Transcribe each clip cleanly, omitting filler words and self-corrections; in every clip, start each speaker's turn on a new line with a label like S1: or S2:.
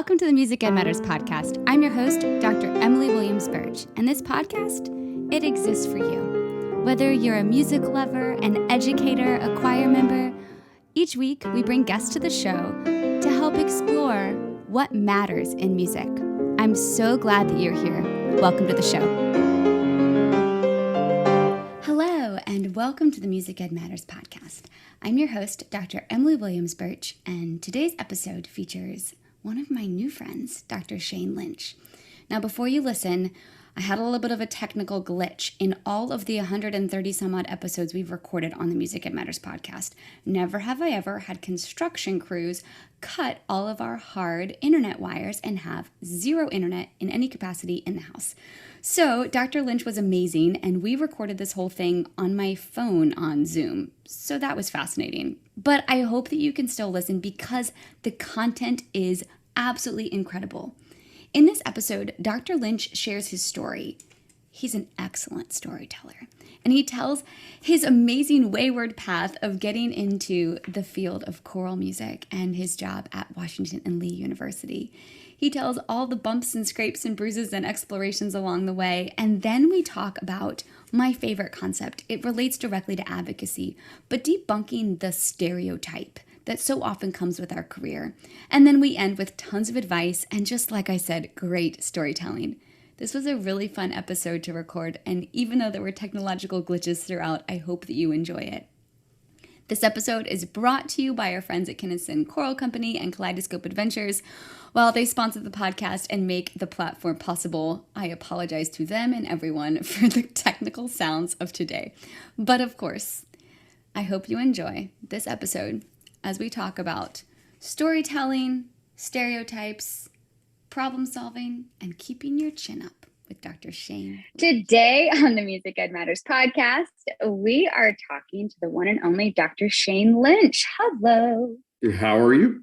S1: Welcome to the Music Ed Matters podcast. I'm your host, Dr. Emily Williams Birch, and this podcast, it exists for you. Whether you're a music lover, an educator, a choir member, each week we bring guests to the show to help explore what matters in music. I'm so glad that you're here. Welcome to the show. Hello, and welcome to the Music Ed Matters podcast. I'm your host, Dr. Emily Williams Birch, and today's episode features one of my new friends, Dr. Shane Lynch. Now, before you listen, I had a little bit of a technical glitch in all of the 130 some odd episodes we've recorded on the Music Ed Matters podcast. Never have I ever had construction crews cut all of our hard internet wires and have zero internet in any capacity in the house. So Dr. Lynch was amazing, and we recorded this whole thing on my phone on Zoom. So that was fascinating. But I hope that you can still listen because the content is absolutely incredible. In this episode, Dr. Lynch shares his story. He's an excellent storyteller, and he tells his amazing wayward path of getting into the field of choral music and his job at Washington and Lee University. He tells all the bumps and scrapes and bruises and explorations along the way, and then we talk about my favorite concept. It relates directly to advocacy, but debunking the stereotype that so often comes with our career. And then we end with tons of advice and, just like I said, great storytelling. This was a really fun episode to record, and even though there were technological glitches throughout, I hope that you enjoy it. This episode is brought to you by our friends at Kinnison Choral Company and Kaleidoscope Adventures. While they sponsor the podcast and make the platform possible, I apologize to them and everyone for the technical sounds of today. But of course, I hope you enjoy this episode as we talk about storytelling, stereotypes, problem solving, and keeping your chin up with Dr. Shane. Today on the Music Ed Matters podcast, we are talking to the one and only Dr. Shane Lynch. Hello.
S2: How are you?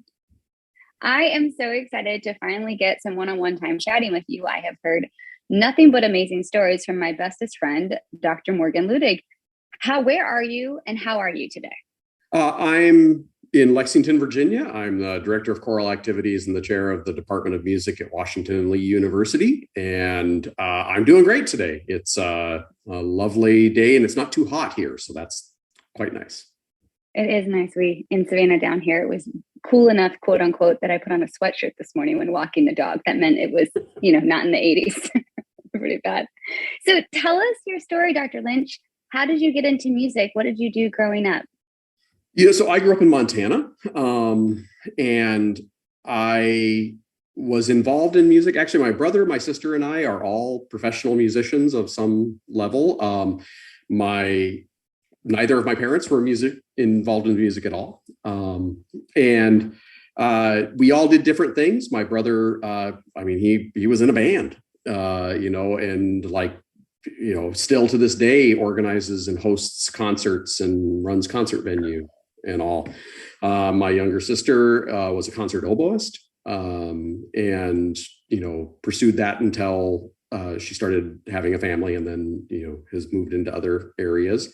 S1: I am so excited to finally get some one-on-one time chatting with you. I have heard nothing but amazing stories from my bestest friend, Dr. Morgan Ludig. Where are you and how are you today?
S2: I'm in Lexington, Virginia. I'm the Director of Choral Activities and the Chair of the Department of Music at Washington and Lee University. And I'm doing great today. It's a lovely day and it's not too hot here. So that's quite nice.
S1: It is nice. In Savannah down here, it was cool enough, quote unquote, that I put on a sweatshirt this morning when walking the dog. That meant it was, not in the 80s. Pretty bad. So tell us your story, Dr. Lynch. How did you get into music? What did you do growing up?
S2: So I grew up in Montana, and I was involved in music. Actually, my brother, my sister, and I are all professional musicians of some level. Neither of my parents were involved in music at all. And we all did different things. My brother, he was in a band, still to this day organizes and hosts concerts and runs concert venue and all. My younger sister was a concert oboist, and pursued that until she started having a family, and then has moved into other areas.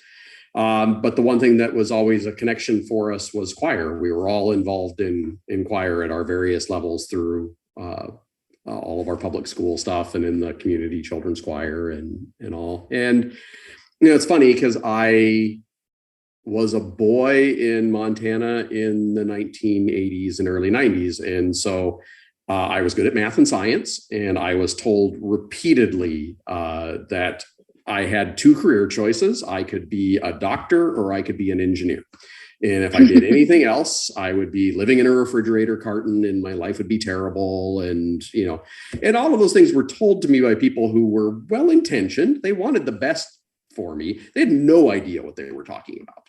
S2: But the one thing that was always a connection for us was choir. We were all involved in choir at our various levels through all of our public school stuff and in the community children's choir and all. And it's funny because I was a boy in Montana in the 1980s and early 90s. And so I was good at math and science. And I was told repeatedly that I had two career choices. I could be a doctor or I could be an engineer. And if I did anything else, I would be living in a refrigerator carton and my life would be terrible. And all of those things were told to me by people who were well-intentioned. They wanted the best for me. They had no idea what they were talking about.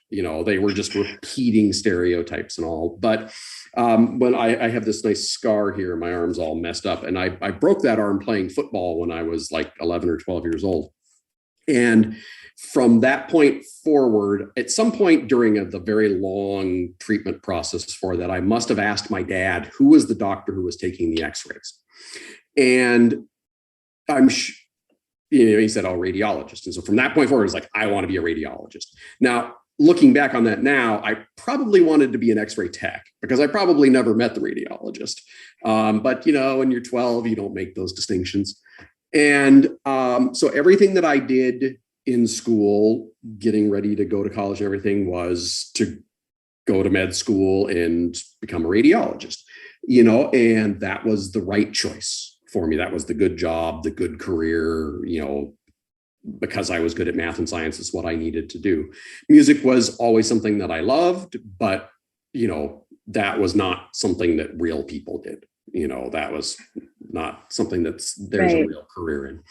S2: They were just repeating stereotypes and all. But when I have this nice scar here, my arm's all messed up. And I broke that arm playing football when I was like 11 or 12 years old. And from that point forward, at some point during the very long treatment process for that, I must have asked my dad, who was the doctor who was taking the x-rays? And he said, radiologist. And so from that point forward, it's like, I want to be a radiologist. Now, looking back on that now, I probably wanted to be an X-ray tech because I probably never met the radiologist. But, when you're 12, you don't make those distinctions. And so everything that I did in school, getting ready to go to college and everything, was to go to med school and become a radiologist, and that was the right choice for me. That was the good job, the good career, because I was good at math and science is what I needed to do. Music was always something that I loved, but, that was not something that real people did. That was not something there's a real career in.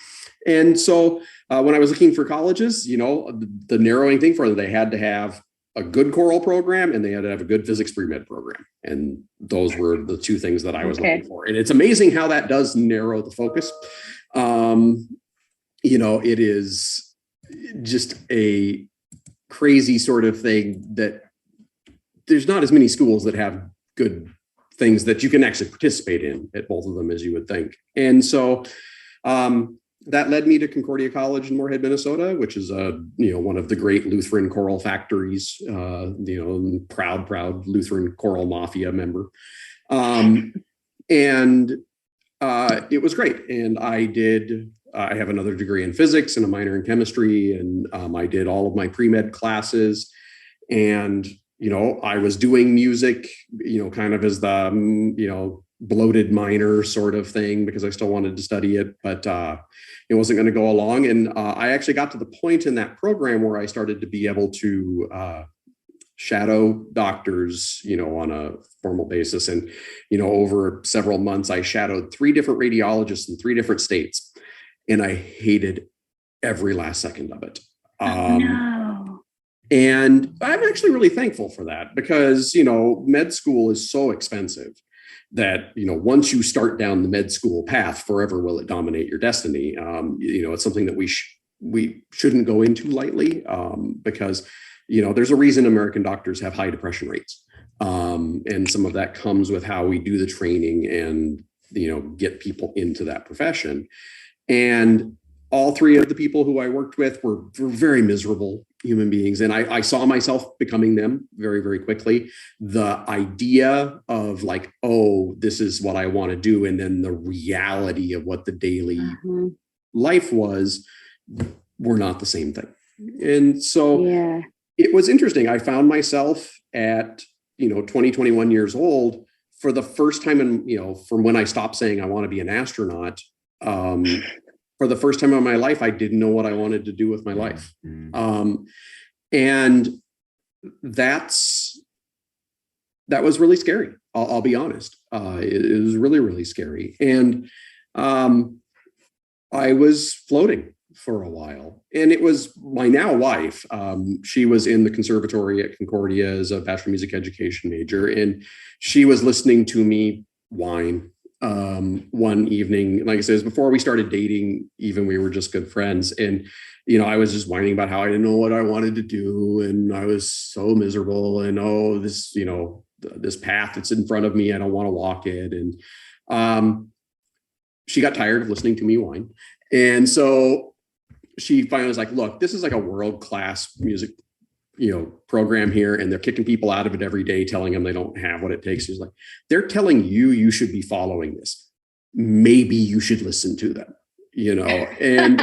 S2: And so when I was looking for colleges, the narrowing thing for them, they had to have a good choral program and they had to have a good physics pre-med program. And those were the two things that I was looking for. And it's amazing how that does narrow the focus. It is just a crazy sort of thing that there's not as many schools that have good things that you can actually participate in at both of them as you would think. And so that led me to Concordia College in Moorhead, Minnesota, which is one of the great Lutheran choral factories, proud Lutheran choral mafia member. And it was great. And I have another degree in physics and a minor in chemistry. And I did all of my pre-med classes. And I was doing music, kind of as the, bloated minor sort of thing because I still wanted to study it, but it wasn't going to go along. And I actually got to the point in that program where I started to be able to shadow doctors, on a formal basis. And, over several months, I shadowed 3 different radiologists in 3 different states. And I hated every last second of it.
S1: No.
S2: And I'm actually really thankful for that because, med school is so expensive that, once you start down the med school path, forever will it dominate your destiny. It's something that we shouldn't go into lightly because, there's a reason American doctors have high depression rates. And some of that comes with how we do the training and, get people into that profession. And all 3 of the people who I worked with were very miserable human beings. And I saw myself becoming them very, very quickly. The idea of like, oh, this is what I want to do. And then the reality of what the daily life was were not the same thing. And so it was interesting. I found myself at, 20, 21 years old for the first time in, from when I stopped saying I want to be an astronaut, for the first time in my life, I didn't know what I wanted to do with my life. And that was really scary. I'll be honest. It was really, really scary. And I was floating for a while. And it was my now wife. She was in the conservatory at Concordia as a Bachelor of Music Education major. And she was listening to me whine one evening. Like I said, before we started dating, even we were just good friends. And, I was just whining about how I didn't know what I wanted to do. And I was so miserable and, this, this path that's in front of me, I don't want to walk it. And she got tired of listening to me whine. And so she finally was like, look, this is like a world-class music, program here. And they're kicking people out of it every day, telling them they don't have what it takes. She's like, they're telling you should be following this. Maybe you should listen to them, and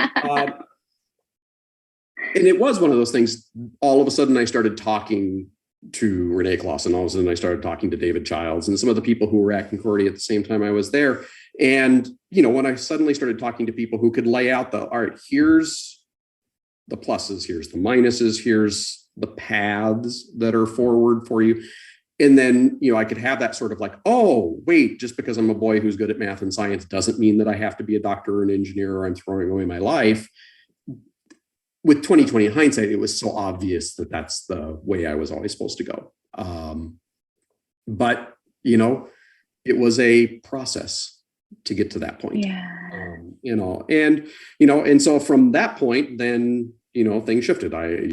S2: it was one of those things. All of a sudden I started talking to Renee Clausen. All of a sudden I started talking to David Childs and some of the people who were at Concordia at the same time I was there. And, when I suddenly started talking to people who could lay out all right, here's the pluses, here's the minuses, here's the paths that are forward for you. And then, I could have that sort of like, oh, wait, just because I'm a boy who's good at math and science doesn't mean that I have to be a doctor or an engineer or I'm throwing away my life. With 2020 hindsight, it was so obvious that that's the way I was always supposed to go. But, it was a process to get to that point. And so from that point, then, things shifted. I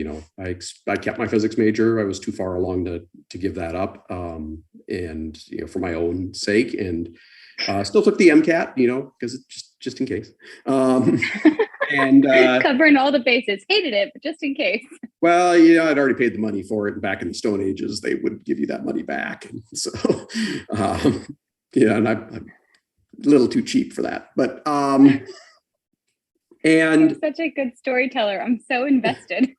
S2: kept my physics major. I was too far along to give that up. And, for my own sake, and still took the MCAT, because it's just in case. And
S1: covering all the bases. Hated it, but just in case.
S2: Well, yeah, I'd already paid the money for it. And back in the Stone Ages, they would give you that money back. And so, um, and I'm a little too cheap for that. But, and
S1: you're such a good storyteller. I'm so invested.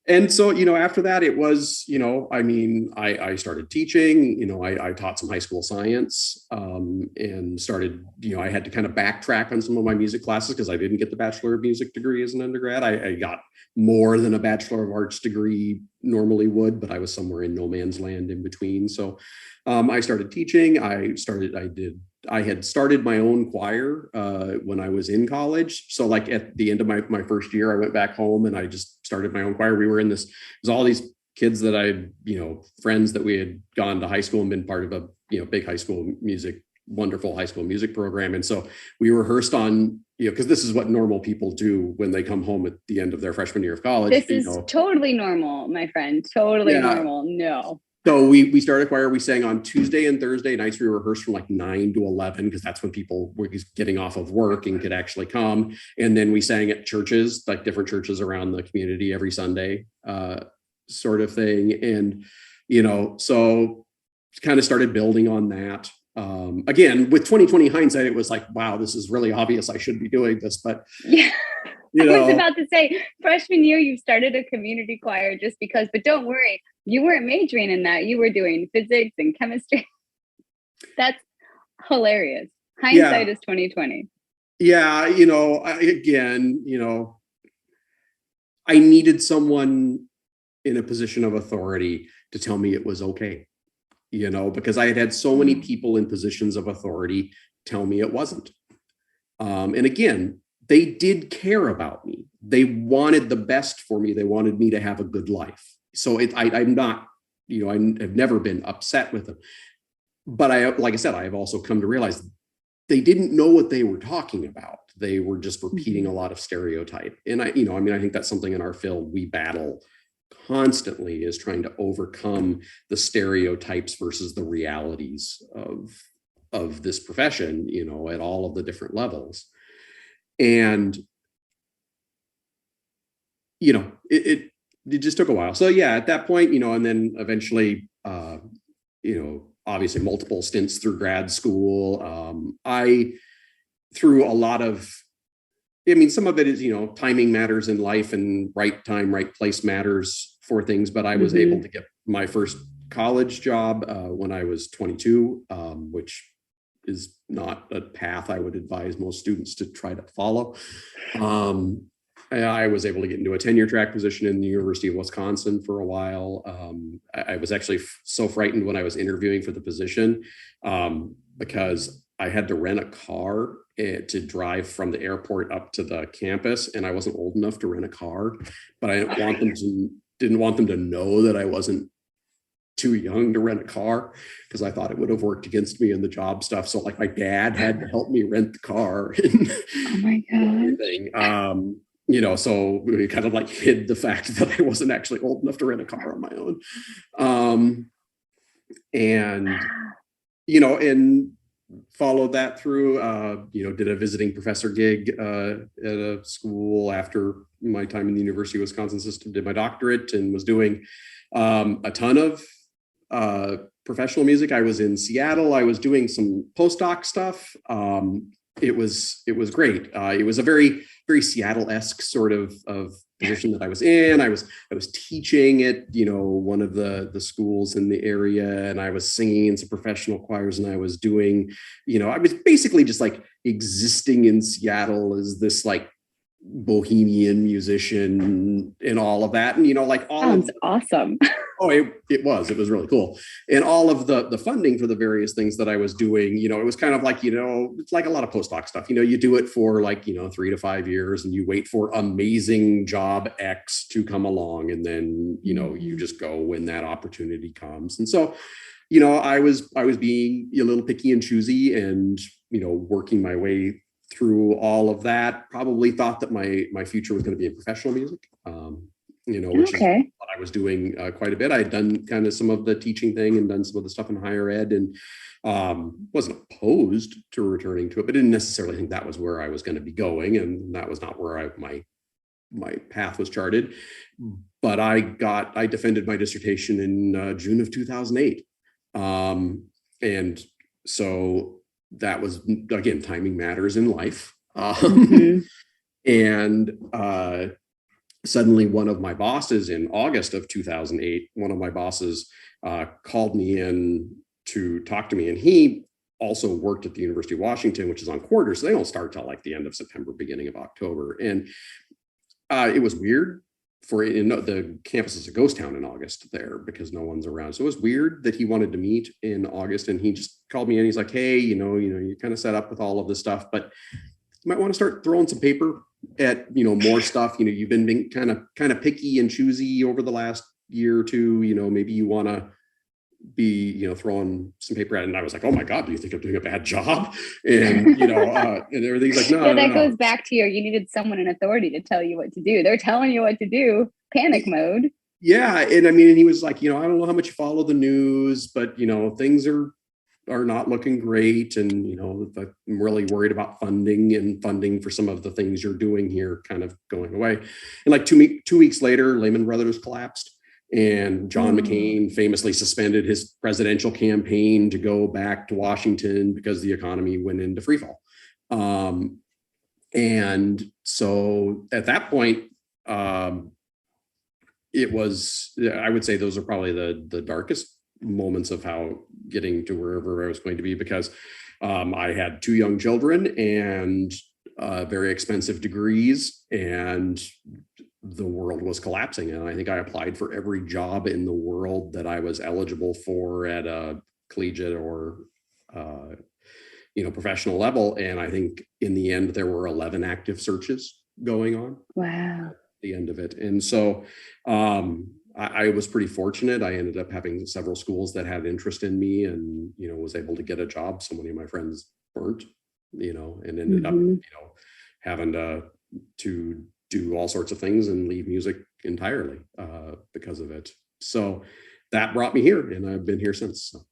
S2: And so, after that, it was, I started teaching, I taught some high school science, and started, I had to kind of backtrack on some of my music classes because I didn't get the Bachelor of Music degree as an undergrad. I got more than a Bachelor of Arts degree normally would, but I was somewhere in no man's land in between. So I started teaching. I had started my own choir when I was in college. So like at the end of my first year, I went back home and I just started my own choir. We were in this, it was all these kids that I, friends that we had gone to high school and been part of a, big high school music, wonderful high school music program. And so we rehearsed on, because this is what normal people do when they come home at the end of their freshman year of college.
S1: This is totally normal, my friend. Totally normal. No.
S2: So we started choir. We sang on Tuesday and Thursday nights. We rehearsed from like 9 to 11 because that's when people were getting off of work and could actually come. And then we sang at churches, like different churches around the community every Sunday, sort of thing. And, so kind of started building on that. Again, with 2020 hindsight, it was like, wow, this is really obvious. I should be doing this, but
S1: yeah. I was about to say, freshman year, you started a community choir just because, but don't worry, you weren't majoring in that. You were doing physics and chemistry. That's hilarious. Hindsight is 2020.
S2: Yeah. I needed someone in a position of authority to tell me it was okay, because I had so many people in positions of authority tell me it wasn't. And again, they did care about me. They wanted the best for me. They wanted me to have a good life. So I'm not, I've never been upset with them. But like I said, I've also come to realize they didn't know what they were talking about. They were just repeating a lot of stereotype. And I think that's something in our field we battle constantly, is trying to overcome the stereotypes versus the realities of this profession, at all of the different levels. And it just took a while. So yeah, at that point, and then eventually obviously multiple stints through grad school. I through a lot of, some of it is, timing matters in life, and right time, right place matters for things. But I was able to get my first college job when I was 22, which is not a path I would advise most students to try to follow. I was able to get into a tenure track position in the University of Wisconsin for a while. I was actually so frightened when I was interviewing for the position because I had to rent a car to drive from the airport up to the campus, and I wasn't old enough to rent a car, but I didn't want them to know that I wasn't too young to rent a car, because I thought it would have worked against me in the job stuff. So like my dad had to help me rent the car. And
S1: oh my God.
S2: So we kind of like hid the fact that I wasn't actually old enough to rent a car on my own. And followed that through, did a visiting professor gig at a school after my time in the University of Wisconsin system, did my doctorate, and was doing a ton of professional music. I was in Seattle. I was doing some postdoc stuff. It was great. It was a very, very Seattle-esque sort of position that I was in. I was teaching at one of the schools in the area, and I was singing in some professional choirs, and I was doing, I was basically just like existing in Seattle as this like bohemian musician and all of that. And like all
S1: sounds awesome.
S2: Oh, it was really cool. And all of the funding for the various things that I was doing, it was kind of like, it's like a lot of postdoc stuff. You do it for like, 3 to 5 years, and you wait for amazing job X to come along. And then, you just go when that opportunity comes. And so, I was being a little picky and choosy, and, working my way through all of that. Probably thought that my future was going to be in professional music. Which is what I was doing quite a bit. I had done kind of some of the teaching thing and done some of the stuff in higher ed, and wasn't opposed to returning to it, but didn't necessarily think that was where I was going to be going. And that was not where my my path was charted. But I defended my dissertation in June of 2008. And so that was, again, timing matters in life. And suddenly one of my bosses in August of 2008, one of my bosses called me in to talk to me. And he also worked at the University of Washington, which is on quarters. So they don't start till like the end of September, beginning of October. And it was weird the campus is a ghost town in August there because no one's around. So it was weird that he wanted to meet in August, and he just called me in. He's like, hey, you're kind of set up with all of this stuff, but you might want to start throwing some paper at, more stuff. You've been being kind of picky and choosy over the last year or two. Maybe you want to be, throwing some paper at it. And I was like, oh my God, do you think I'm doing a bad job? And, and everything's like, no,
S1: that goes back to you needed someone in authority to tell you what to do. They're telling you what to do, panic mode.
S2: Yeah. And I mean, and he was like, I don't know how much you follow the news, but, things are not looking great. And, I'm really worried about funding for some of the things you're doing here kind of going away. And like 2 weeks later, Lehman Brothers collapsed. And John McCain famously suspended his presidential campaign to go back to Washington because the economy went into freefall. And so at that point, it was, I would say those are probably the darkest moments of how getting to wherever I was going to be, because I had 2 young children and very expensive degrees, and the world was collapsing. And I think I applied for every job in the world that I was eligible for at a collegiate or professional level. And I think in the end there were 11 active searches going on.
S1: Wow.
S2: At the end of it. And so I was pretty fortunate. I ended up having several schools that had interest in me, and was able to get a job. So many of my friends weren't, and ended up having to do all sorts of things and leave music entirely because of it. So that brought me here, and I've been here since. So.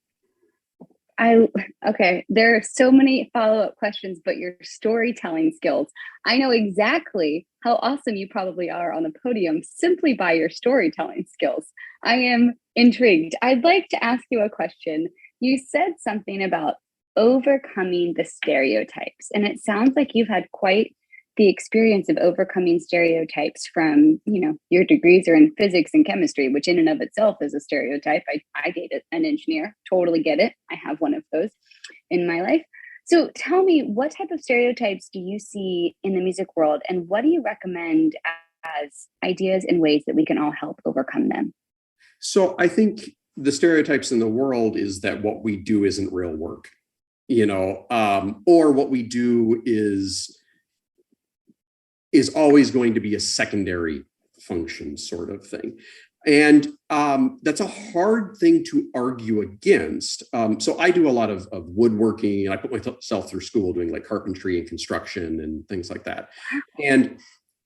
S1: Okay, there are so many follow-up questions, but your storytelling skills, I know exactly how awesome you probably are on the podium simply by your storytelling skills. I am intrigued. I'd like to ask you a question. You said something about overcoming the stereotypes, and it sounds like you've had quite the experience of overcoming stereotypes from, your degrees are in physics and chemistry, which in and of itself is a stereotype. I dated an engineer, totally get it. I have one of those in my life. So tell me, what type of stereotypes do you see in the music world, and what do you recommend as ideas and ways that we can all help overcome them?
S2: So I think the stereotypes in the world is that what we do isn't real work, or what we do is always going to be a secondary function sort of thing. And that's a hard thing to argue against. So I do a lot of woodworking, and I put myself through school doing like carpentry and construction and things like that. And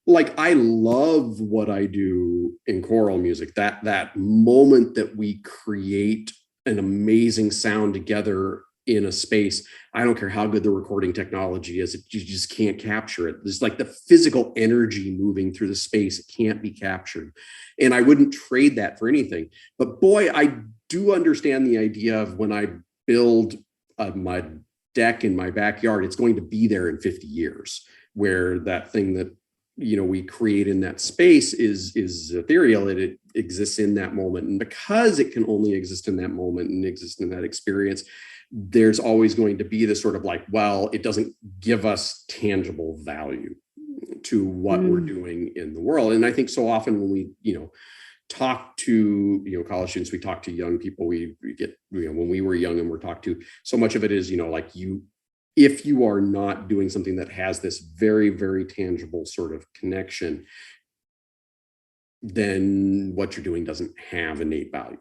S2: like, I love what I do in choral music, that moment that we create an amazing sound together in a space. I don't care how good the recording technology is, you just can't capture it. There's like the physical energy moving through the space. It can't be captured. And I wouldn't trade that for anything. But boy, I do understand the idea of when I build my deck in my backyard, it's going to be there in 50 years, where that thing that we create in that space is ethereal. It exists in that moment. And because it can only exist in that moment and exist in that experience, there's always going to be this sort of like, well, it doesn't give us tangible value to what we're doing in the world. And I think so often when we, talk to, college students, we talk to young people, we get, when we were young and we're talked to, so much of it is, like if you are not doing something that has this very, very tangible sort of connection, then what you're doing doesn't have innate value.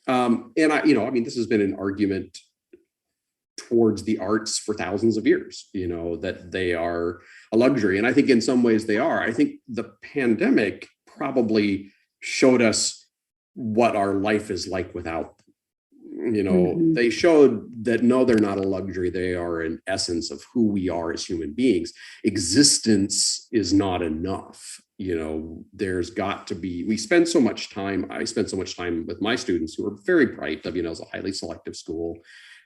S2: And I mean, this has been an argument towards the arts for thousands of years, that they are a luxury. And I think in some ways they are. I think the pandemic probably showed us what our life is like without them. They showed that, no, they're not a luxury. They are an essence of who we are as human beings. Existence is not enough. there's got to be, I spend so much time with my students who are very bright. WNL is a highly selective school.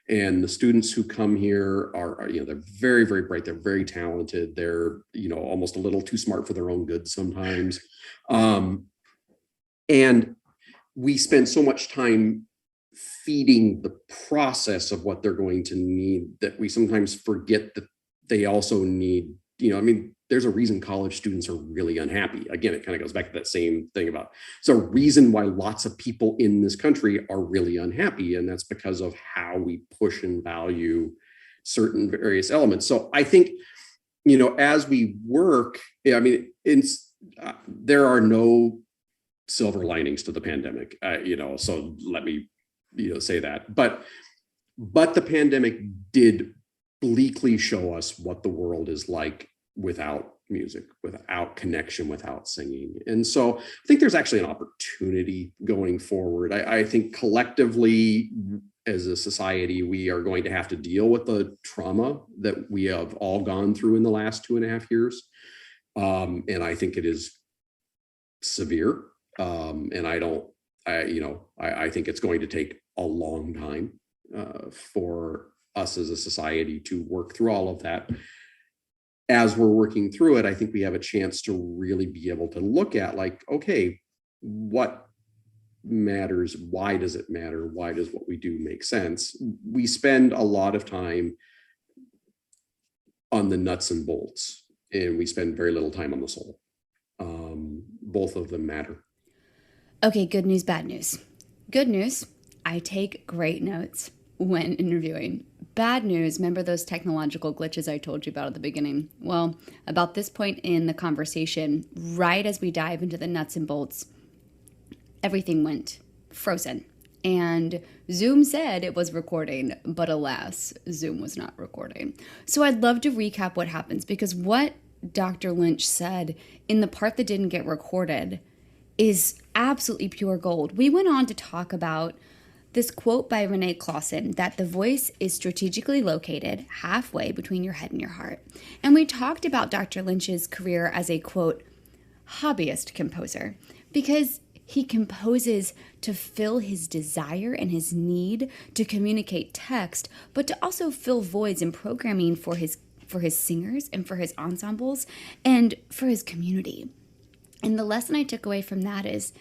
S2: And the students who come here are they're very, very bright. They're very talented. They're, almost a little too smart for their own good sometimes. And we spend so much time feeding the process of what they're going to need that we sometimes forget that they also need, there's a reason college students are really unhappy. Again, it kind of goes back to that same thing about, there's a reason why lots of people in this country are really unhappy. And that's because of how we push and value certain various elements. So I think, as we work, there are no silver linings to the pandemic, so let me, say that. But the pandemic did bleakly show us what the world is like without music, without connection, without singing. And so I think there's actually an opportunity going forward. I think collectively as a society, we are going to have to deal with the trauma that we have all gone through in the last 2.5 years. And I think it is severe. And I think it's going to take a long time for us as a society to work through all of that. As we're working through it, I think we have a chance to really be able to look at, like, okay, what matters? Why does it matter? Why does what we do make sense? We spend a lot of time on the nuts and bolts, and we spend very little time on the soul. Both of them matter.
S1: Okay, good news, bad news. Good news, I take great notes when interviewing. Bad news, remember those technological glitches I told you about at the beginning? Well, about this point in the conversation, right as we dive into the nuts and bolts, everything went frozen. And Zoom said it was recording, but alas, Zoom was not recording. So I'd love to recap what happens, because what Dr. Lynch said in the part that didn't get recorded is absolutely pure gold. We went on to talk about this quote by Renee Clausen, that the voice is strategically located halfway between your head and your heart. And we talked about Dr. Lynch's career as a, quote, hobbyist composer, because he composes to fill his desire and his need to communicate text, but to also fill voids in programming for his singers and for his ensembles and for his community. And the lesson I took away from that is,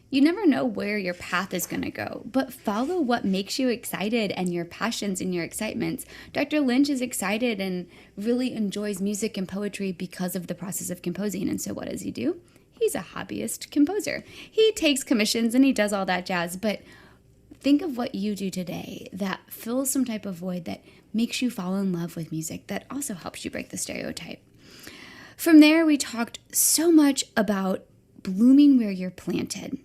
S1: you never know where your path is going to go, but follow what makes you excited and your passions and your excitements. Dr. Lynch is excited and really enjoys music and poetry because of the process of composing. And so what does he do? He's a hobbyist composer. He takes commissions and he does all that jazz. But think of what you do today that fills some type of void that makes you fall in love with music, that also helps you break the stereotype. From there, we talked so much about blooming where you're planted,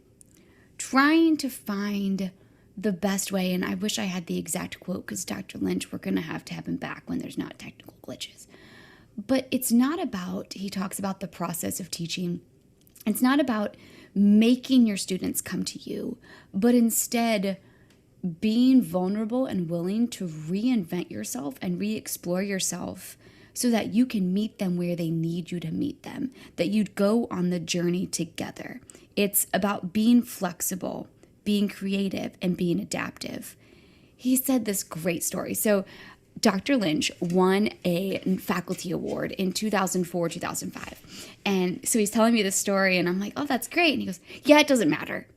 S1: trying to find the best way. And I wish I had the exact quote, because Dr. Lynch, we're going to have him back when there's not technical glitches. But it's not about, he talks about the process of teaching. It's not about making your students come to you, but instead being vulnerable and willing to reinvent yourself and re-explore yourself so that you can meet them where they need you to meet them, that you'd go on the journey together. It's about being flexible, being creative, and being adaptive. He said this great story. So Dr. Lynch won a faculty award in 2004, 2005. And so he's telling me this story, and I'm like, oh, that's great. And he goes, yeah, it doesn't matter.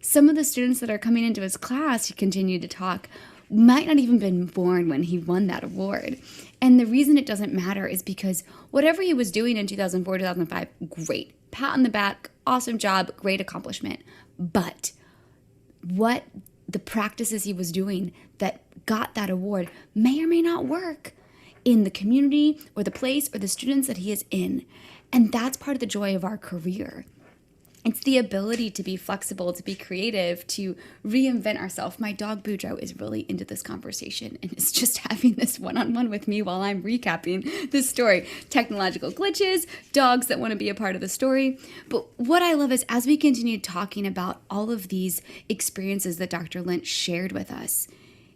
S1: Some of the students that are coming into his class, he continued to talk, might not even been born when he won that award. And the reason it doesn't matter is because whatever he was doing in 2004, 2005, great. Pat on the back, awesome job, great accomplishment. But what the practices he was doing that got that award may or may not work in the community or the place or the students that he is in. And that's part of the joy of our career. It's the ability to be flexible, to be creative, to reinvent ourselves. My dog Boudreaux is really into this conversation and is just having this one-on-one with me while I'm recapping this story. Technological glitches, dogs that want to be a part of the story. But what I love is as we continue talking about all of these experiences that Dr. Lynch shared with us,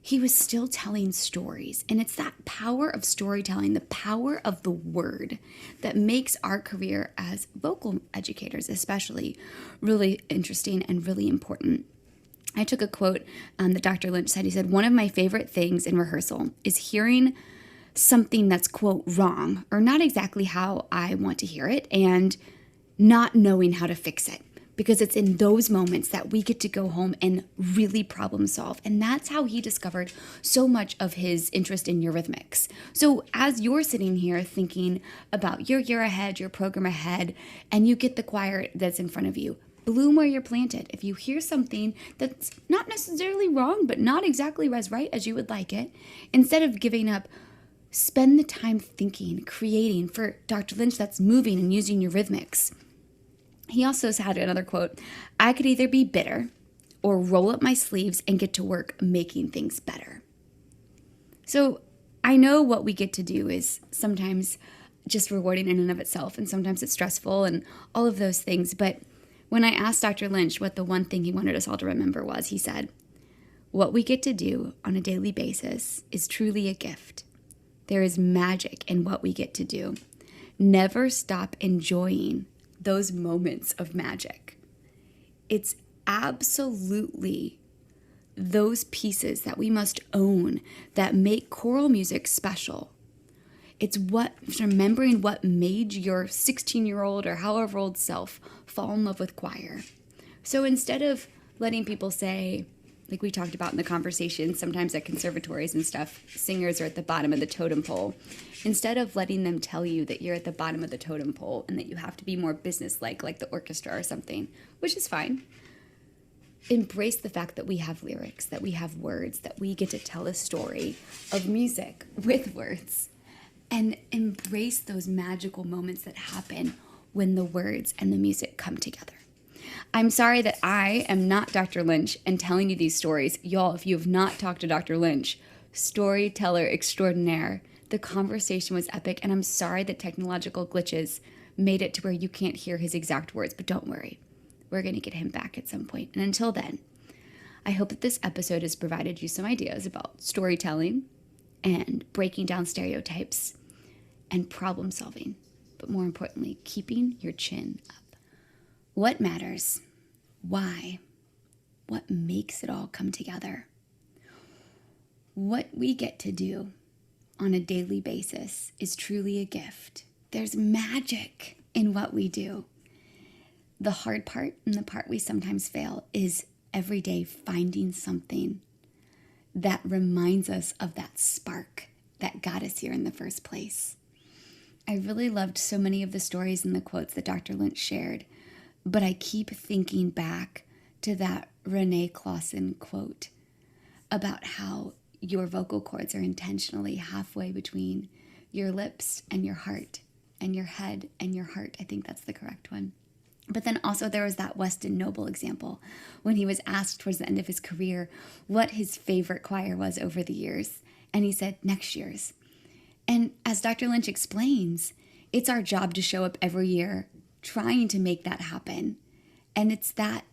S1: he was still telling stories. And it's that power of storytelling, the power of the word, that makes our career as vocal educators especially really interesting and really important. I took a quote that Dr. Lynch said. He said, "One of my favorite things in rehearsal is hearing something that's, quote, wrong, or not exactly how I want to hear it, and not knowing how to fix it." Because it's in those moments that we get to go home and really problem solve. And that's how he discovered so much of his interest in eurythmics. So as you're sitting here thinking about your year ahead, your program ahead, and you get the choir that's in front of you, bloom where you're planted. If you hear something that's not necessarily wrong, but not exactly as right as you would like it, instead of giving up, spend the time thinking, creating. For Dr. Lynch, that's moving and using eurythmics. He also had another quote, "I could either be bitter or roll up my sleeves and get to work making things better." So I know what we get to do is sometimes just rewarding in and of itself, and sometimes it's stressful and all of those things. But when I asked Dr. Lynch what the one thing he wanted us all to remember was, he said, "What we get to do on a daily basis is truly a gift. There is magic in what we get to do. Never stop enjoying those moments of magic." It's absolutely those pieces that we must own that make choral music special. It's remembering what made your 16-year-old or however old self fall in love with choir. So instead of letting people say, like we talked about in the conversation, sometimes at conservatories and stuff, singers are at the bottom of the totem pole. Instead of letting them tell you that you're at the bottom of the totem pole and that you have to be more businesslike, like the orchestra or something, which is fine, embrace the fact that we have lyrics, that we have words, that we get to tell a story of music with words, and embrace those magical moments that happen when the words and the music come together. I'm sorry that I am not Dr. Lynch and telling you these stories. Y'all, if you have not talked to Dr. Lynch, storyteller extraordinaire, the conversation was epic, and I'm sorry that technological glitches made it to where you can't hear his exact words, but don't worry. We're going to get him back at some point. And until then, I hope that this episode has provided you some ideas about storytelling and breaking down stereotypes and problem solving, but more importantly, keeping your chin up. What matters? Why? What makes it all come together? What we get to do on a daily basis is truly a gift. There's magic in what we do. The hard part, and the part we sometimes fail, is every day finding something that reminds us of that spark that got us here in the first place. I really loved so many of the stories and the quotes that Dr. Lynch shared, but I keep thinking back to that Renee Clausen quote about how your vocal cords are intentionally halfway between your lips and your heart, and your head and your heart. I think that's the correct one. But then also there was that Weston Noble example when he was asked towards the end of his career what his favorite choir was over the years. And he said, next year's. And as Dr. Lynch explains, it's our job to show up every year trying to make that happen. And it's that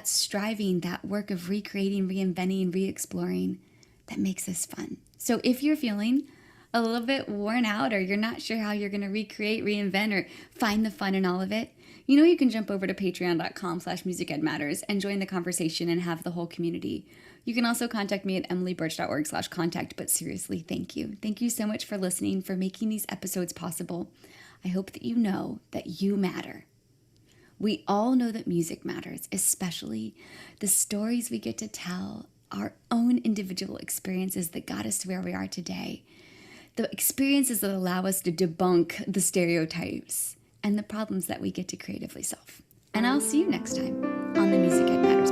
S1: striving, that work of recreating, reinventing, re-exploring that makes this fun. So if you're feeling a little bit worn out, or you're not sure how you're going to recreate, reinvent, or find the fun in all of it, you can jump over to patreon.com/musicedmatters and join the conversation and have the whole community. You can also contact me at emilybirch.org/contact, but seriously, thank you. Thank you so much for listening, for making these episodes possible. I hope that you know that you matter. We all know that music matters, especially the stories we get to tell, our own individual experiences that got us to where we are today, the experiences that allow us to debunk the stereotypes and the problems that we get to creatively solve. And I'll see you next time on the Music Ed Matters